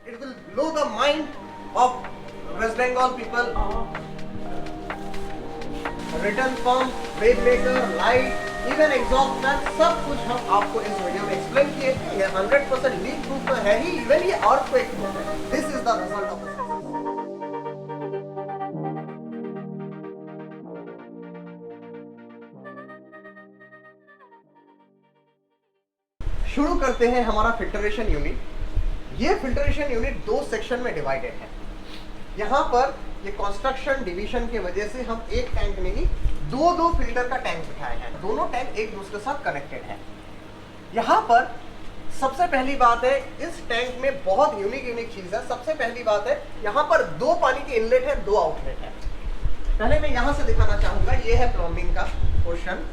It will blow the mind of West Bengal people. Return pump, brake breaker, light, even exhaust fan, सब कुछ हम आपको इस video में एक्सप्लेन किए थे। ये 100% लीक प्रूफ तो है ही, इवन ये अर्थक्वेक प्रूफ है। This is the result of it. शुरू करते हैं हमारा फिल्टरेशन यूनिट। ये फिल्टरेशन यूनिट दो सेक्शन में डिवाइडेड है। यहाँ पर ये कंस्ट्रक्शन डिवीजन की वजह से हम एक टैंक में ही दो फिल्टर का टैंक बिठाए हैं। दोनों टैंक एक दूसरे के साथ कनेक्टेड है। यहाँ पर सबसे पहली बात है, इस टैंक में बहुत यूनिक चीज है। सबसे पहली बात है, यहाँ पर दो पानी के इनलेट है, दो आउटलेट है। पहले मैं यहाँ से दिखाना चाहूंगा, ये है प्लम्बिंग का पोर्शन।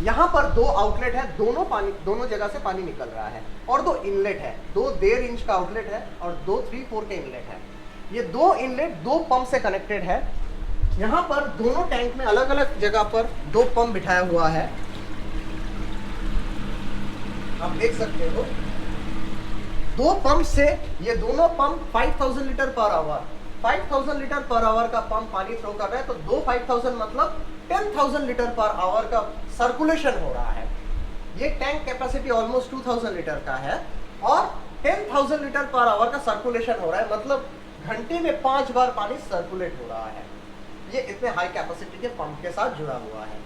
यहाँ पर दो आउटलेट है, दोनों जगह से पानी निकल रहा है, और दो इनलेट है। 2.5 इंच का आउटलेट है और 2-3-4 के इनलेट है। ये दो इनलेट दो पंप से कनेक्टेड है। यहाँ पर दोनों टैंक में अलग अलग जगह पर दो पंप बिठाया हुआ है, आप देख सकते हो। दो पंप से ये दोनों pump 5000 litre per hour 5000 litre per hour का पंप पानी थ्रो कर रहा है। तो दो 5000 मतलब 10,000 लीटर पर आवर का सर्कुलेशन हो रहा है। ये टैंक कैपेसिटी ऑलमोस्ट 2000 लीटर का है और 10,000 लीटर पर आवर का सर्कुलेशन हो रहा है, मतलब घंटे में 5 बार पानी सर्कुलेट हो रहा है। ये इतने हाई कैपेसिटी के पंप के साथ जुड़ा हुआ है।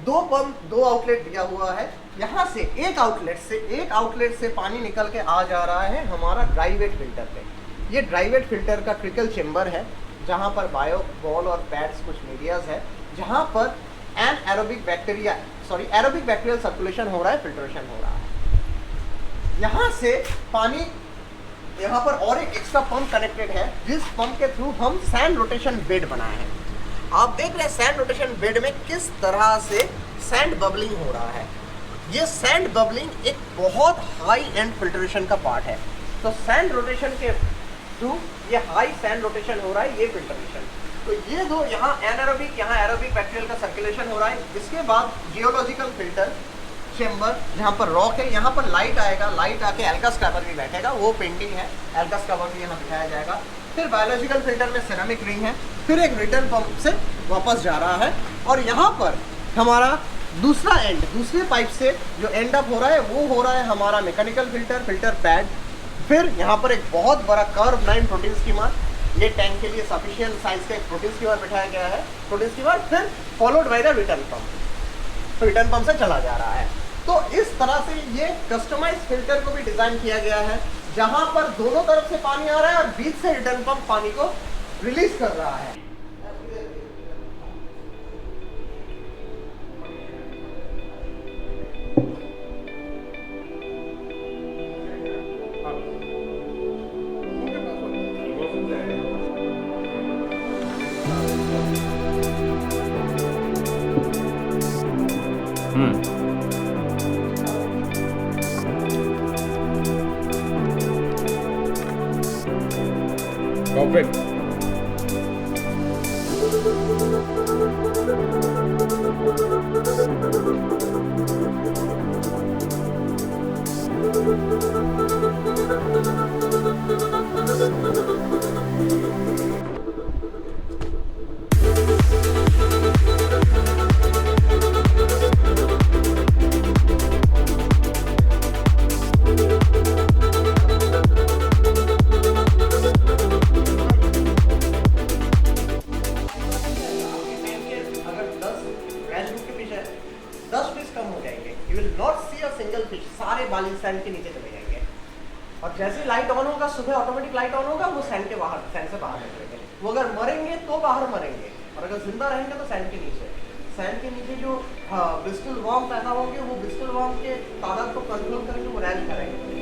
दो पंप, दो आउटलेट दिया हुआ है। यहाँ से एक आउटलेट से पानी निकल के आ जा रहा है हमारा ड्राई वेट फिल्टर पे। ये ड्राई वेट फिल्टर का ट्रिकल चेम्बर है, जहाँ पर बायो बॉल और पैड्स कुछ मीडियाज है, जहाँ पर एरोबिक बैक्टीरियल सर्कुलेशन हो रहा है, फिल्ट्रेशन हो रहा है। यहाँ से पानी, यहाँ पर और एक एक्स्ट्रा पंप कनेक्टेड है, जिस पंप के थ्रू हम सैंड रोटेशन बेड बनाए हैं। आप देख रहे हैं सैंड रोटेशन बेड में किस तरह से सैंड बबलिंग हो रहा है। ये सैंड बबलिंग एक बहुत हाई एंड फिल्ट्रेशन का पार्ट है। तो सैंड रोटेशन के थ्रू ये हाई सैंड रोटेशन हो रहा है, ये फिल्ट्रेशन। तो ये दो, यहाँ एनारोबिक, यहाँ एरोबिक बैक्टीरियल का सर्कुलेशन हो रहा है। इसके बाद जियोलॉजिकल फिल्टर चेम्बर, जहाँ पर रॉक है, यहाँ पर लाइट आएगा, लाइट आके एल्का स्क्रबर भी बैठेगा, वो पेंडिंग है, एल्का स्क्रबर भी यहाँ बिठाया जाएगा। फिर बायोलॉजिकल फिल्टर में सिरेमिक रिंग है, फिर एक रिटर्न पंप से वापस जा रहा है। और यहाँ पर हमारा दूसरा एंड, दूसरे पाइप से जो एंड अप हो रहा है, वो हो रहा है हमारा मैकेनिकल फिल्टर पैड। फिर यहाँ पर एक बहुत बड़ा कर्व लाइन प्रोटीन स्कीमर, ये टैंक के लिए सफिशिएंट साइज का एक प्रोटीन स्कीमर बिठाया गया है, प्रोटीन स्कीमर। फिर followed by the return pump से चला जा रहा है। तो इस तरह से ये कस्टमाइज फिल्टर को भी डिजाइन किया गया है, जहां पर दोनों तरफ से पानी आ रहा है और बीच से रिटर्न पंप पानी को रिलीज कर रहा है। Perfect. सारे बालिंग सैंड के नीचे चले जाएंगे, और जैसे लाइट ऑन होगा, सुबह ऑटोमेटिक लाइट ऑन होगा, वो सैंड से बाहर निकलेंगे। वो अगर मरेंगे तो बाहर मरेंगे, और अगर जिंदा रहेंगे तो सैंड के नीचे जो ब्रिस्टल वॉर्म पैदा होंगे, वो ब्रिस्टल वॉर्म के तादाद को कंट्रोल करेंगे, वो रैली करेंगे।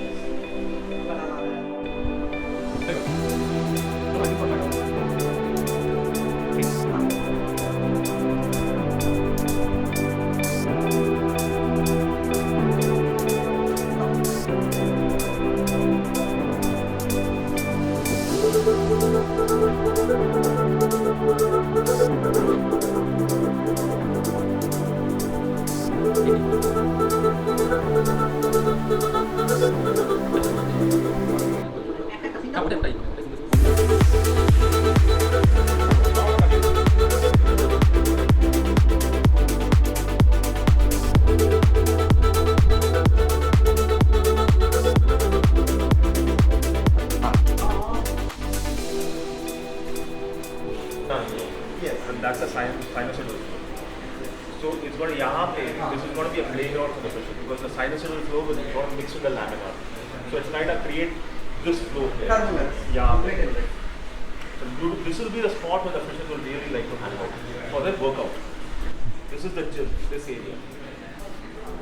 sinusoidal flow. So it's going to this is going to be a playground for the fishes because the sinusoidal flow will going to mix with the laminar. So it's going to create this flow here. Turbulence. Yeah. So this will be the spot where the fishes will really like to hang out for their workout. This is the gym, this area.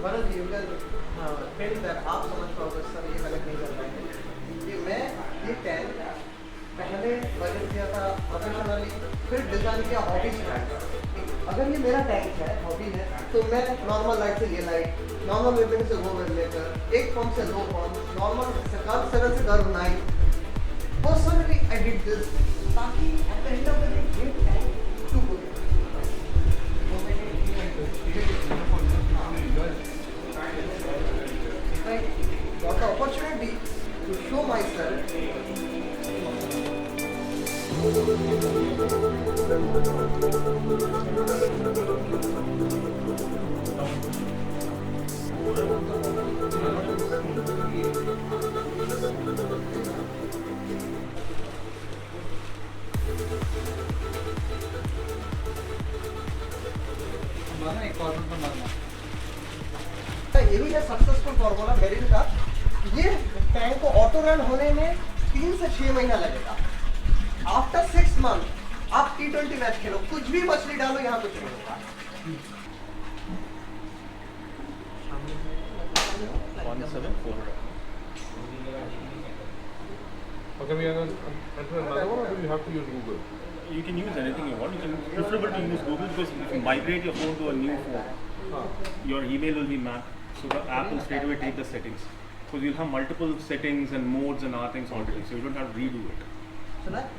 Bharat ji उधर pen that आप समझ पाओगे sir ये गलत नहीं कर पाएंगे कि मैं ये टैंक पहले बजट किया था प्रोफेशनली फिर डिज़ाइन किया हॉबी स्टाइल अगर ये मेरा टैंक है हॉबी है तो मैं नॉर्मल लाइट से ये लाइट नॉर्मल वेवलेंथ से वो वेवलेंथ एक पंप से दो पंप नॉर्मल से कर्व 7 से curve 9 personally I did this ताकि at the end of the day ये tank to good I got the opportunity to show myself. यही है सक्सेसफुल फॉर्मूला मेरिल का ये टैंक को ऑटो रन होने में 3 से 6 महीना लगेगा आफ्टर 6 मंथ आप T20 मैच खेलो कुछ भी मछली डालो यहाँ कुछ नहीं होगा 17400. Can we enter another one, or do you have to use Google? You can use anything you want. You can preferable to use Google because if you migrate your phone to a new phone, your email will be mapped. So the app will straight away take the settings. Because you'll have multiple settings and modes and other things already. So you don't have to redo it. So that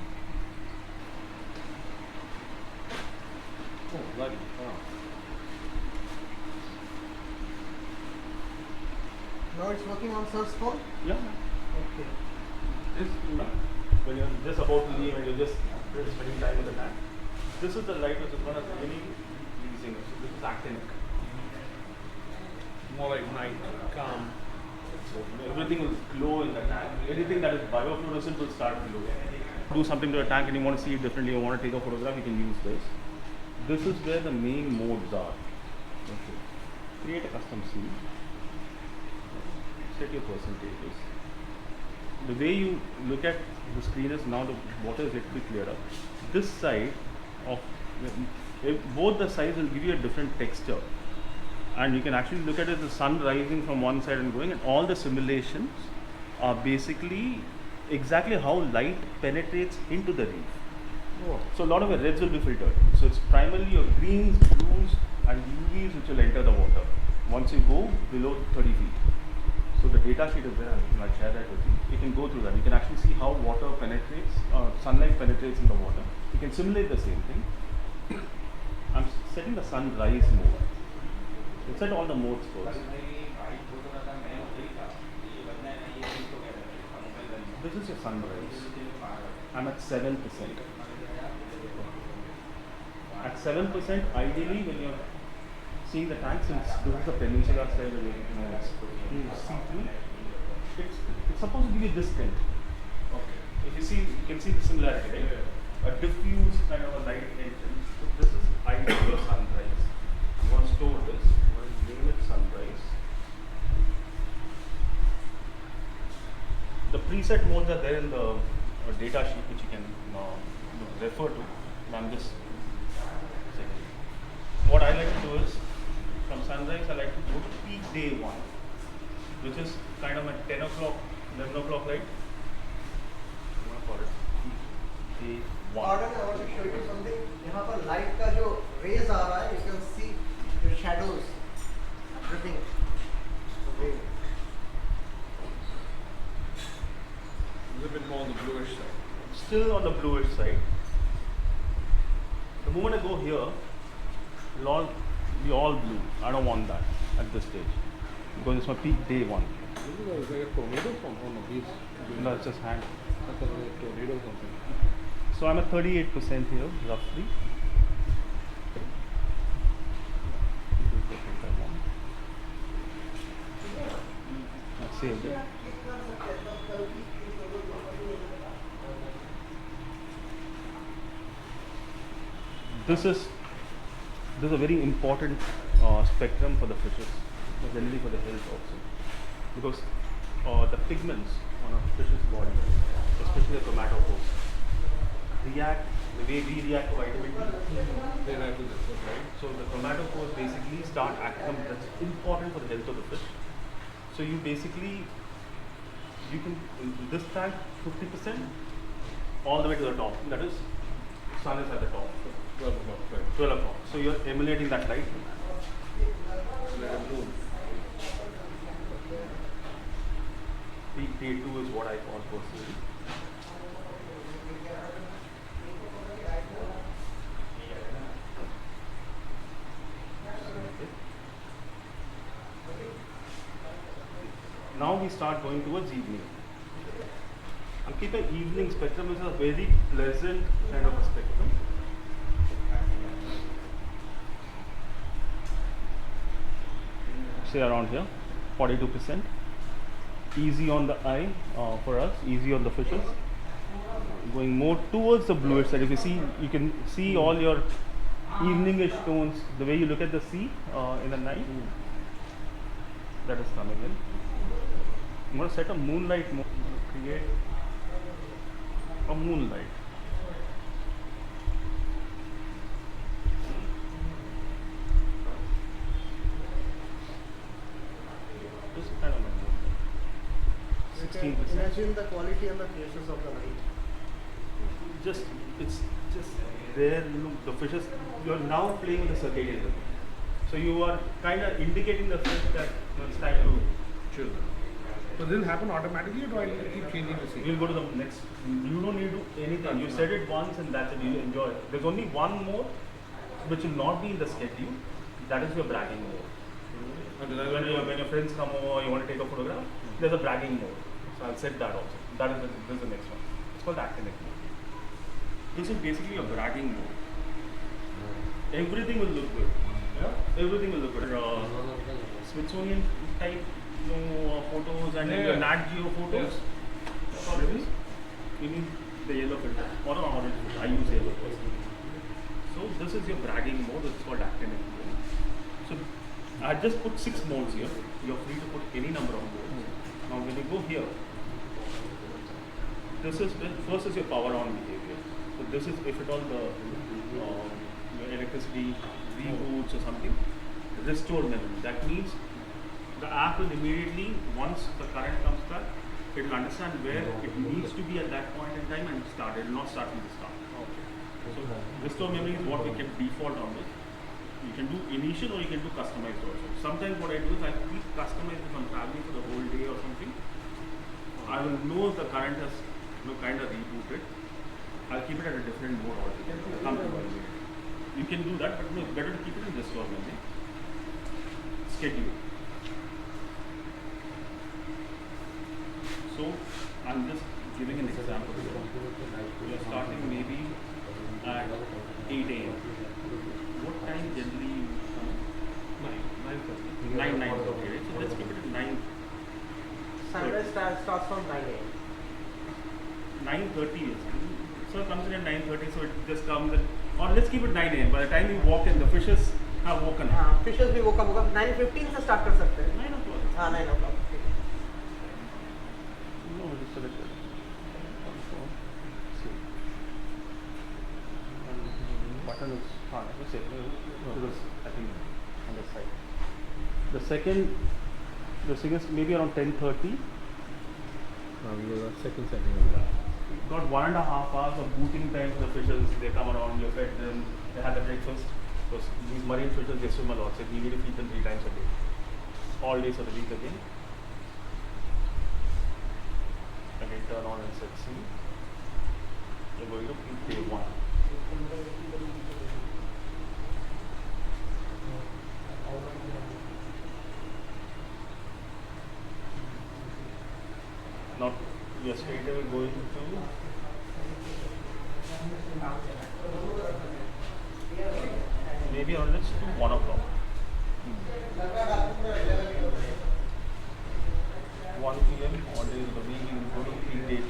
Oh, bloody. Wow. now it's working on sir's phone. Yeah. Okay. When you're just about to leave and you're just spending time with the tank. This is the light which is going to really pleasing. So this is actinic. More like night, calm. So everything will glow in the tank. Anything that is biofluorescent will start glowing. Do something to a tank and you want to see it differently, you want to take a photograph, you can use this. This is where the main modes are. Okay. Create a custom scene. Set your percentages. The way you look at the screen is now the water is yet to be cleared up. This side of both the sides will give you a different texture. And you can actually look at it, the sun rising from one side and going, and all the simulations are basically exactly how light penetrates into the reef. Oh. So a lot of the reds will be filtered. So it's primarily your greens, blues and UVs which will enter the water once you go below 30 feet. So the data sheet is there, and I'll share that with you. You can go through that. You can actually see how water penetrates, sunlight penetrates in the water. You can simulate the same thing. I'm setting the sunrise mode. You set all the modes first. This is your sunrise. I'm at 7%. At 7%, ideally, when you're seeing the tank, since this is a peninsula style, it's see-through, it's supposed to give you this tint. Okay. If you see, you can see the similarity, right? A diffuse kind of a light engine. So this is ideal sunrise. You want to store this. You want to name it sunrise. The preset modes are there in the data sheet, which you can refer to. I'm just saying. What I like to do is, from sunrise, I like to go to peak day 1, which is kind of a 10 o'clock, 11 o'clock light. You want to call it peak day 1. Pardon, I want to show you something. यहाँ पर light का जो rays आ रहा है, you can see the shadows, everything. Okay. A little bit more on the bluish side. Still on the bluish side. The moment I go here, it'll all be all blue. I don't want that at this stage because it's my peak day 1. This is like a tornado on the beach. No, it's just hand. That's like a tornado or something. So I'm at 38% here, roughly. I saved it. This is this is a very important spectrum for the fishes, generally for the health also, because the pigments on a fish's body, especially the chromatophores, react the way we react to vitamin D. They like to this, right? So the chromatophores basically start acting. That's important for the health of the fish. So you basically, you can in this tank 50% all the way to the top. That is, sun is at the top. 12 o'clock, right? 12 o'clock. So you're emulating that light. Let it move. Peak day 2 is what I call personally. Now we start going towards evening. And keep an evening spectrum is a very pleasant kind of a spectrum. Say around here, 42%. Easy on the eye for us, easy on the fishes. Going more towards the bluish side. If you see, you can see all your eveningish tones, the way you look at the sea in the night. That is coming in. I'm going to set a moonlight mode, create a moonlight. Just kind of like 16%. Imagine the quality and the faces of the light. Just it's just there, you know, the fishes, you are now playing with the circadian rhythm. So you are kind of indicating the fish that it's time to chill. So this will happen automatically, or do I need to keep changing the scene? We'll go to the next. You don't need to do anything. You said it once and that's it. You enjoy it. There's only one more which will not be in the schedule. That is your bragging mode. When your friends come over, you want to take a photograph, there's a bragging mode. So I'll set that also. That is this is the next one. It's called actinic mode. This is basically a bragging mode. Everything will look good. Yeah? Everything will look good. Smithsonian type photos and your Nat Geo photos. Yes. You need the yellow filter or an orange filter. I use yellow personally. So this is your bragging mode. It's called actinic mode. So I just put 6 modes here. You're free to put any number of modes. Now when you go here, this is first is your power on behavior. So this is if at all the your electricity reboots or something. Restore memory. That means the app will immediately, once the current comes back, it will understand where it needs to be at that point in time and start. It will not start from the start. So restore memory is what we can default on this. You can do initial or you can do customized also. Sometimes what I do is I keep customized if I'm traveling for the whole day or something. I will know if the current has kind of rebooted. I'll keep it at a different mode altogether. You can do that, but it's better to keep it in restore memory. Schedule. So I'm just giving an example here. You're starting maybe at 8 a.m. What time generally you come? 9:30. 9:30. Right? So let's keep it at 9. Sunrise starts from 9 a.m. 9:30 is. So it comes in at 9:30. So it just comes in. Or let's keep it 9 a.m. By the time you walk in, the fishes have woken up. हाँ fishes भी woke up 9:15 से start कर सकते हैं. 9 o'clock. हाँ 9 o'clock. No, it is selected. Button is let's say because I think on the side. The second is maybe around 10:30. Second setting. Got 1.5 hours of booting time for the fishes. They come around, you fed them, they had the breakfast. Because these marine fishes, they swim a lot, so you need to feed them 3 times a day. All days of the week again. Again, turn on and set C. You're going to peak day 1. Now, we are straight away going to maybe on let's do 1 o'clock. 1 p.m. all days of the week, you will go to peak day 2.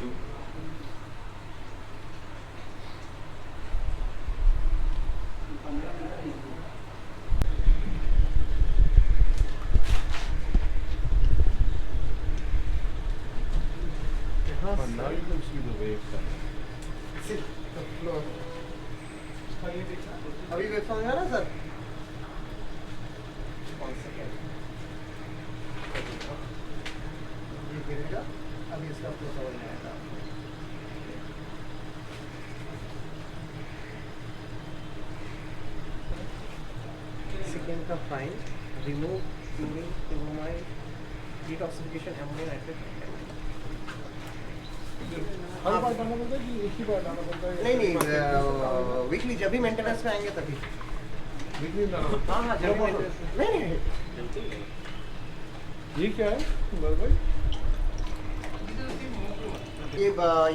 यहाँ But now you can see the waves. अभी waveform है ना sir? One second. ये गिरेगा, अभी इसका flow समझ में आएगा। Second का fine, remove chlorine, bromide, detoxification, ammonia nitrate. हर बार करना पड़ता है कि एक ही बार डालना पड़ता है? नहीं वीकली जब भी मेंटेनेंस में आएंगे तभी। वीकली डालना पड़ता हाँ जब भी maintenance में- नहीं है? ये क्या है बल भाई?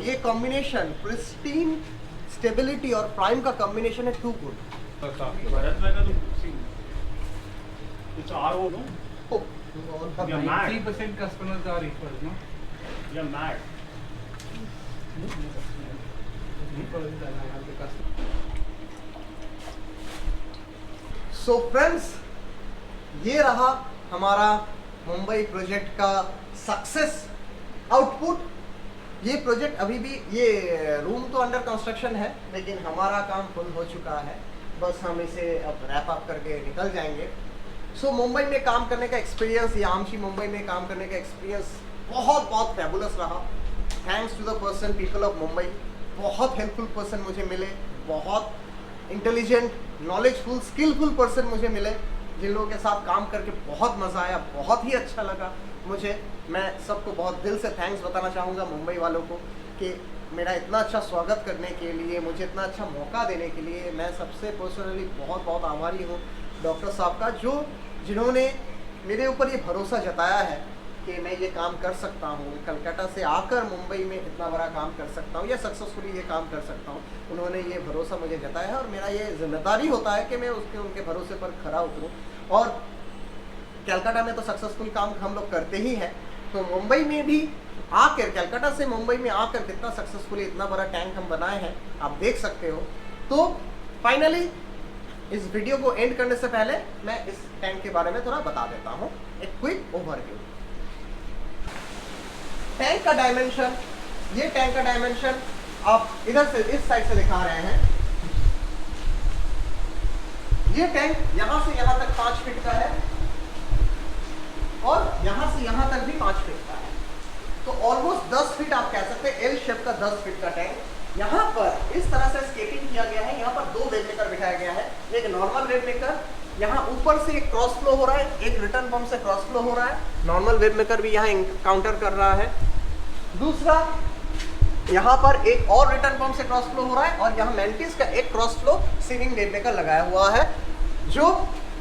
ये कॉम्बिनेशन प्रिस्टीन स्टेबिलिटी और प्राइम का कॉम्बिनेशन है too good. Bharat bhai ka to see, it's RO, no? You're mad. 3% customers are equal, no? You're mad. So friends, ये रहा हमारा मुंबई प्रोजेक्ट का सक्सेस आउटपुट। ये प्रोजेक्ट अभी भी, ये रूम तो अंडर कंस्ट्रक्शन है, लेकिन हमारा काम फुल हो चुका है। बस हम इसे अब रैप अप करके निकल जाएंगे। सो मुंबई में काम करने का एक्सपीरियंस, यामशी मुंबई में काम करने का एक्सपीरियंस बहुत फैबुलस रहा। Thanks to the person, people of Mumbai. बहुत हेल्पफुल पर्सन मुझे मिले, बहुत इंटेलिजेंट, नॉलेजफुल, स्किलफुल पर्सन मुझे मिले, जिन लोगों के साथ काम करके बहुत मज़ा आया, बहुत ही अच्छा लगा मुझे। मैं सबको बहुत दिल से थैंक्स बताना चाहूँगा मुंबई वालों को कि मेरा इतना अच्छा स्वागत करने के लिए, मुझे इतना अच्छा मौका देने के लिए मैं सबसे पर्सनली बहुत आभारी हूँ डॉक्टर साहब का, जिन्होंने मेरे ऊपर ये भरोसा जताया है कि मैं ये काम कर सकता हूँ, कलकत्ता से आकर मुंबई में इतना बड़ा काम कर सकता हूँ या सक्सेसफुली ये काम कर सकता हूँ। उन्होंने ये भरोसा मुझे जताया है और मेरा ये जिम्मेदारी होता है कि मैं उनके भरोसे पर खरा उतरूँ। और कलकत्ता में तो सक्सेसफुल काम हम लोग करते ही हैं, तो मुंबई में भी आकर, कलकत्ता से मुंबई में आकर कितना सक्सेसफुली इतना बड़ा टैंक हम बनाए हैं आप देख सकते हो। तो फाइनली इस वीडियो को एंड करने से पहले मैं इस टैंक के बारे में थोड़ा बता देता हूँ, एक क्विक ओवरव्यू। टैंक का डायमेंशन, ये टैंक का डायमेंशन आप इधर से, इस साइड से दिखा रहे हैं। ये टैंक यहां से यहां तक 5 फीट का है और यहां से यहां तक भी 5 फीट का है, तो ऑलमोस्ट 10 फीट आप कह सकते हैं, एल शेप का 10 फीट का टैंक। यहाँ पर इस तरह से स्केटिंग किया गया है, यहाँ पर 2 वेव मेकर बिठाया गया है। एक नॉर्मल वेव मेकर, यहाँ ऊपर से एक क्रॉस फ्लो हो रहा है, एक रिटर्न पंप से क्रॉस फ्लो हो रहा है। नॉर्मल वेव मेकर भी यहाँ काउंटर कर रहा है। दूसरा, यहाँ पर एक और रिटर्न पंप से क्रॉस फ्लो हो रहा है और यहाँ मेंटिस का एक क्रॉस फ्लो सीविंग वेव मेकर लगाया हुआ है, जो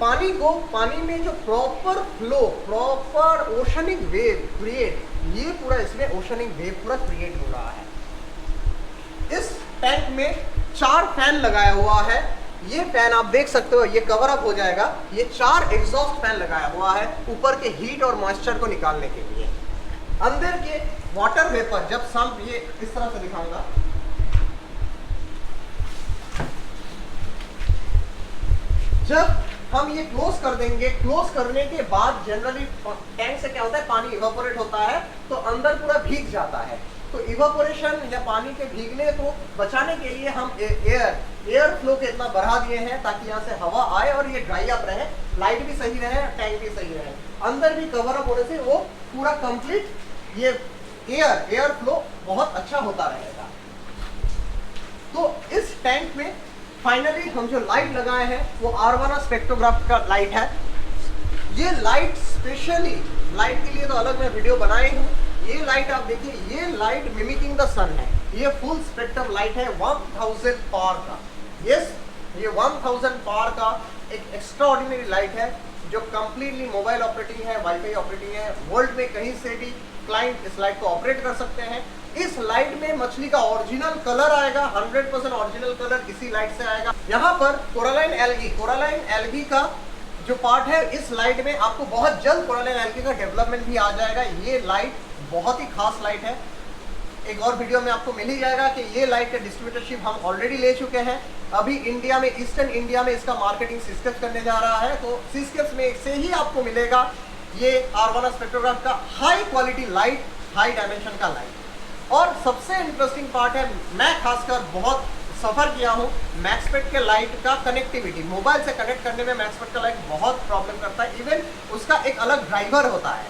पानी में जो proper flow, proper oceanic wave create, ये पूरा इसमें ओशनिक वेव पूरा क्रिएट हो रहा है। इस टैंक में 4 फैन लगाया हुआ है। ये फैन आप देख सकते हो, ये कवर अप हो जाएगा। ये 4 एग्जॉस्ट फैन लगाया हुआ है ऊपर के हीट और मॉइस्चर को निकालने के लिए। अंदर के वाटर वेपर, जब सम, ये इस तरह से दिखाऊंगा, जब हम ये क्लोज कर देंगे, क्लोज करने के बाद जनरली टैंक से क्या होता है, पानी इवापोरेट होता है तो अंदर पूरा भीग जाता है। तो इवापोरेशन या पानी के भीगने को बचाने के लिए हम एयर फ्लो के इतना बढ़ा दिए हैं ताकि यहाँ से हवा आए और ये ड्राई अप रहे, लाइट भी सही रहे, टैंक भी सही रहे। अंदर भी कवर अप होने से वो पूरा कंप्लीट ये एयर फ्लो बहुत अच्छा होता रहेगा। तो इस टैंक में फाइनली हम जो लाइट लगाए हैं वो आरवाना स्पेक्ट्रोग्राफ का लाइट है। ये लाइट स्पेशली, लाइट के लिए तो अलग मैं वीडियो बनाई हूँ। ये लाइट आप देखिए, ये लाइट मिमिकिंग द सन है। ये फुल स्पेक्ट्रम लाइट है 1000 पावर का। यस, ये 1000 पावर का एक एक्स्ट्राऑर्डिनरी लाइट है जो कंप्लीटली मोबाइल ऑपरेटिंग है, वाईफाई ऑपरेटिंग है। वर्ल्ड में कहीं से भी क्लाइंट इस लाइट को ऑपरेट कर सकते हैं। इस लाइट में मछली का ओरिजिनल कलर आएगा, 100% ओरिजिनल कलर इसी लाइट से आएगा। यहाँ पर कोरालाइन एल्गी का जो पार्ट है इस लाइट में आपको बहुत जल्द कोरालाइन एल्गी का डेवलपमेंट भी आ जाएगा। ये लाइट बहुत ही खास लाइट है। एक और वीडियो में आपको मिल ही जाएगा कि ये लाइट का डिस्ट्रीब्यूटरशिप हम ऑलरेडी ले चुके हैं। अभी इंडिया में, ईस्टर्न इंडिया में इसका मार्केटिंग सिस्केप्स करने जा रहा है, तो सिस्केप्स में से ही आपको मिलेगा ये आरवाना स्पेक्ट्रोग्राफ का high quality light, high dimension का लाइट। और सबसे इंटरेस्टिंग पार्ट है, मैं खासकर बहुत सफ़र किया हूँ मैक्सपेट के लाइट का कनेक्टिविटी, मोबाइल से कनेक्ट करने में मैक्सपेट का लाइट बहुत प्रॉब्लम करता है। इवन उसका एक अलग ड्राइवर होता है,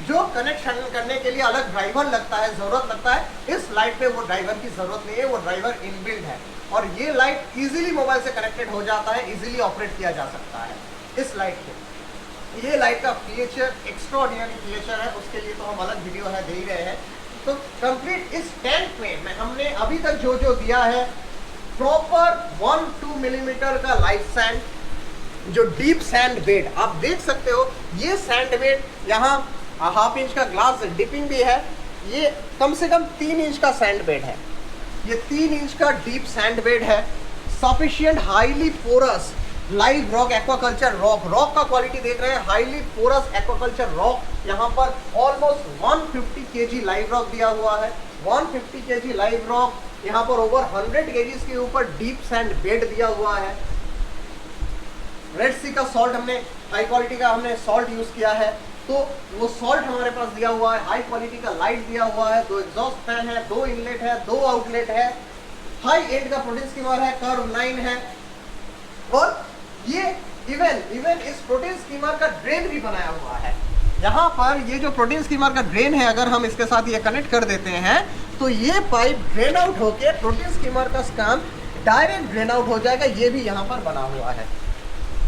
जो कनेक्शन करने के लिए अलग ड्राइवर लगता है, ज़रूरत लगता है। इस लाइट पे वो ड्राइवर की ज़रूरत नहीं है, वो ड्राइवर इनबिल्ट है और ये लाइट इजीली मोबाइल से कनेक्टेड हो जाता है, इजीली ऑपरेट किया जा सकता है इस लाइट पे। ये लाइट का फीचर एक्स्ट्राऑर्डिनरी फीचर है, उसके लिए तो हम अलग वीडियो है दे ही रहे हैं। तो कंप्लीट इस टैंक में हमने अभी तक जो जो दिया है, प्रॉपर 1-2 मिलीमीटर का लाइट सैंड, जो डीप सैंड बेड आप देख सकते हो। ये सैंड बेड यहाँ 1/2 इंच का ग्लास डिपिंग भी है, ये कम से कम 3 इंच का सैंड बेड है। ये 3 इंच का डीप सैंड बेड है, sufficient highly porous live rock aquaculture rock का क्वालिटी देख रहे हैं, हाईली पोरस एक्वाकल्चर रॉक। यहाँ पर ऑलमोस्ट 150 केजी लाइव रॉक दिया हुआ है, 150 केजी लाइव रॉक। यहाँ पर ओवर 100 केजीज के ऊपर डीप सैंड बेड दिया हुआ है। रेड सी का सॉल्ट, हमने हाई क्वालिटी का हमने सॉल्ट यूज किया है, तो वो सॉल्ट हमारे पास दिया हुआ है। हाई क्वालिटी का लाइट दिया हुआ है, 2 एग्जॉस्ट फैन है, 2 इनलेट है, 2 आउटलेट है, हाई एंड का प्रोटीन स्कीमर है, कर्व 9 है। और ये इवन इस प्रोटीन स्कीमर का ड्रेन भी बनाया हुआ है। यहाँ पर ये जो प्रोटीन स्कीमर का ड्रेन है, अगर हम इसके साथ ये कनेक्ट कर देते हैं तो ये पाइप ड्रेन आउट होके प्रोटीन स्कीमर का स्कैम डायरेक्ट ड्रेन आउट हो जाएगा। ये भी यहाँ पर बना हुआ है।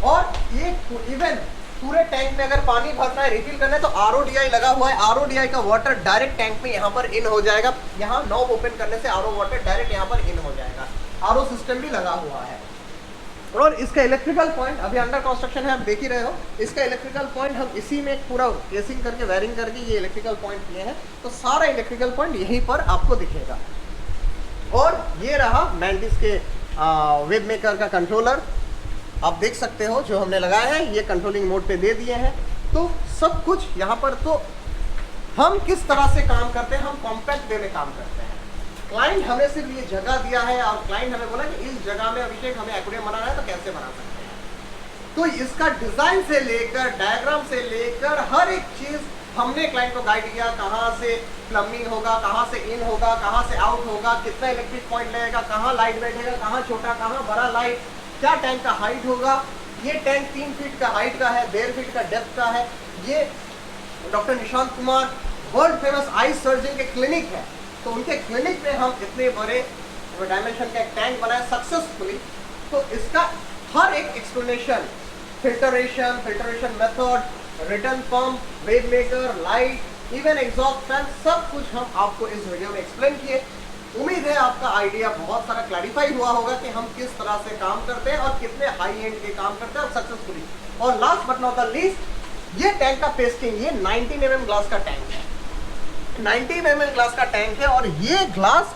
और ये इवन पूरे टैंक में अगर पानी भरना है, रिफिल करना है, तो RODI लगा हुआ है। RODI का वाटर डायरेक्ट टैंक में यहाँ पर इन हो जाएगा। यहाँ नॉब ओपन करने से RO वाटर डायरेक्ट यहाँ पर इन हो जाएगा। RO सिस्टम भी लगा हुआ है। और इसका इलेक्ट्रिकल पॉइंट अभी अंडर कंस्ट्रक्शन है, आप देख ही रहे हो। इसका इलेक्ट्रिकल पॉइंट हम इसी में पूरा केसिंग करके वायरिंग करके ये इलेक्ट्रिकल पॉइंट किए हैं, तो सारा इलेक्ट्रिकल पॉइंट यहीं पर आपको दिखेगा। और ये रहा मैंडिस के वेब मेकर का कंट्रोलर, आप देख सकते हो जो हमने लगाया है, ये कंट्रोलिंग मोड पे दे दिए हैं। तो सब कुछ यहाँ पर, तो हम किस तरह से काम करते हैं, हम कॉम्पैक्ट वे में काम करते हैं। क्लाइंट हमें सिर्फ ये जगह दिया है और क्लाइंट हमें बोला कि इस जगह में अभिषेक हमें एक्वेरियम बनाना है, तो कैसे बना सकते हैं। तो इसका डिजाइन से लेकर डायग्राम से लेकर हर एक चीज हमने क्लाइंट को गाइड किया, कहाँ से प्लम्बिंग होगा, कहाँ से इन होगा, कहाँ से आउट होगा, कितना इलेक्ट्रिक पॉइंट लगेगा, कहाँ लाइट बैठेगा, कहाँ छोटा कहाँ बड़ा लाइट, क्या टैंक का हाइट होगा। ये टैंक 3 फीट का हाइट का है, 1.5 फीट का डेप्थ का है। ये doctor Nishant Kumar world famous eye surgeon के क्लिनिक है, तो उनके क्लिनिक में हम इतने बड़े डायमेंशन का एक टैंक बनाए सक्सेसफुली। तो इसका हर एक explanation, filtration method, return pump, wave maker, light, even exhaust fan, सब कुछ हम आपको इस वीडियो में एक्सप्लेन किए। उम्मीद है आपका आइडिया बहुत सारा क्लैरिफाई हुआ होगा कि हम किस तरह से काम करते हैं और कितने हाई एंड के काम करते हैं और सक्सेसफुली। और last but not the least, ये टैंक का पेस्टिंग, ये 19 mm ग्लास का टैंक है, 19 mm ग्लास का टैंक है। और ये ग्लास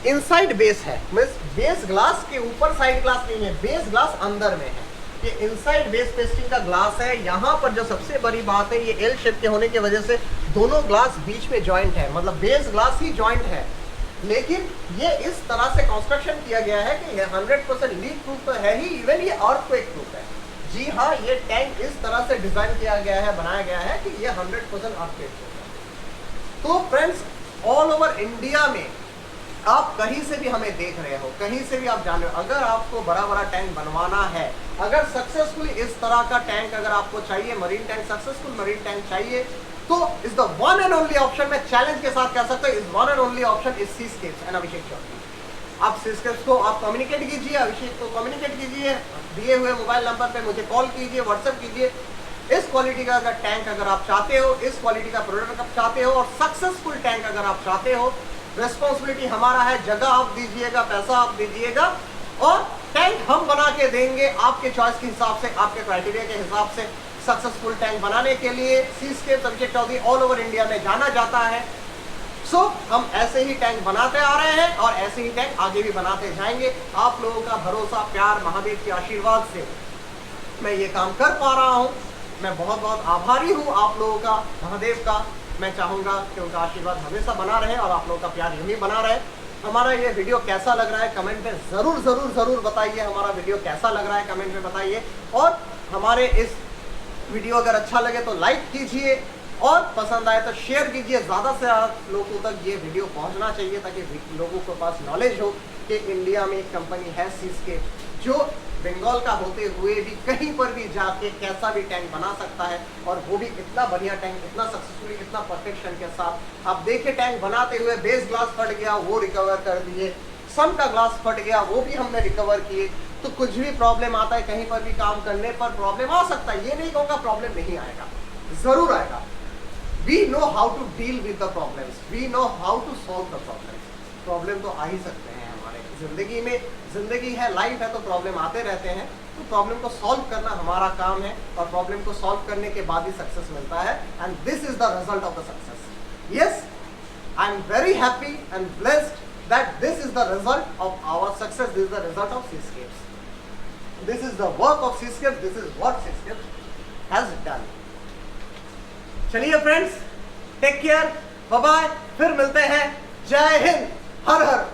इनसाइड बेस है, मींस बेस ग्लास के ऊपर साइड ग्लास नहीं है, बेस ग्लास अंदर में है। ये इनसाइड बेस पेस्टिंग का ग्लास है। यहाँ पर जो सबसे बड़ी बात है, ये एल शेप के होने की वजह से दोनों ग्लास बीच में जॉइंट है, मतलब बेस ग्लास ही जॉइंट है, लेकिन ये इस तरह से कंस्ट्रक्शन किया गया है कि ये 100% लीक प्रूफ तो है ही, इवन ये अर्थक्वेक प्रूफ है। जी हाँ, ये टैंक इस तरह से डिजाइन किया गया है, बनाया गया है कि ये 100% अर्थक्वेक प्रूफ है। तो फ्रेंड्स, ऑल ओवर इंडिया में आप कहीं से भी हमें देख रहे हो, कहीं से भी आप जान रहे हो, अगर आपको बड़ा बड़ा टैंक बनवाना है, अगर सक्सेसफुली इस तरह का टैंक अगर आपको चाहिए, marine tank, successful marine tank चाहिए, तो is the one and only option, मैं चैलेंज के साथ कह सकता हूं, is one and only option is Seascapes and Abhishek Chaudhary. आप सीस्केप्स को आप कम्युनिकेट कीजिए, अभिषेक को कम्युनिकेट कीजिए, दिए हुए मोबाइल नंबर पे मुझे कॉल कीजिए, व्हाट्सएप कीजिए। इस क्वालिटी का अगर टैंक अगर आप चाहते हो, इस क्वालिटी का प्रोडक्ट आप चाहते हो और सक्सेसफुल टैंक अगर आप चाहते हो, रिस्पॉन्सिबिलिटी हमारा है, जगह आप दीजिएगा, पैसा आप दीजिएगा और टैंक हम बना के देंगे आपके चॉइस के हिसाब से, आपके क्राइटेरिया के हिसाब से। सक्सेसफुल टैंक बनाने के लिए सीस्केप्स अभिषेक चौधरी ऑल ओवर इंडिया में जाना जाता है। सो हम ऐसे ही टैंक बनाते आ रहे हैं और ऐसे ही टैंक आगे भी बनाते जाएंगे। आप लोगों का भरोसा, प्यार, महादेव के आशीर्वाद से मैं ये काम कर पा रहा हूँ। मैं बहुत बहुत आभारी हूँ आप लोगों का, महादेव का। मैं चाहूँगा कि उनका आशीर्वाद हमेशा बना रहे और आप लोगों का प्यार यूं ही बना रहे। हमारा ये वीडियो कैसा लग रहा है कमेंट में ज़रूर ज़रूर ज़रूर बताइए। हमारा वीडियो कैसा लग रहा है कमेंट में बताइए। और हमारे इस वीडियो अगर अच्छा लगे तो लाइक कीजिए, और पसंद आए तो शेयर कीजिए, ज़्यादा से ज़्यादा लोगों तक ये वीडियो पहुंचना चाहिए ताकि लोगों के पास नॉलेज हो कि इंडिया में एक कंपनी है सीस्केप जो बंगाल का होते हुए भी कहीं पर भी जाके कैसा भी टैंक बना सकता है, और वो भी इतना बढ़िया टैंक, इतना सक्सेसफुली, इतना परफेक्शन के साथ। आप देखिए टैंक बनाते हुए बेस ग्लास फट गया, वो रिकवर कर दिए, सम का ग्लास फट गया, वो भी हमने रिकवर किए। तो कुछ भी प्रॉब्लम आता है, कहीं पर भी काम करने पर प्रॉब्लम आ सकता है, ये नहीं कहूँगा प्रॉब्लम नहीं आएगा, ज़रूर आएगा। We know how to deal with the problems, we know how to solve the problems। Problem तो आ ही सकते हैं हमारे जिंदगी में, जिंदगी है, लाइफ है, तो प्रॉब्लम आते रहते हैं। तो प्रॉब्लम को सॉल्व करना हमारा काम है, और प्रॉब्लम को सॉल्व करने के बाद ही सक्सेस मिलता है, and this is the result of the success. Yes, I am very happy and blessed that this is the result of our success, this is the result of Seascapes, this is the work of Seascapes, this is what Seascapes has done। चलिए friends, take care, bye bye, फिर मिलते हैं। जय हिंद, हर हर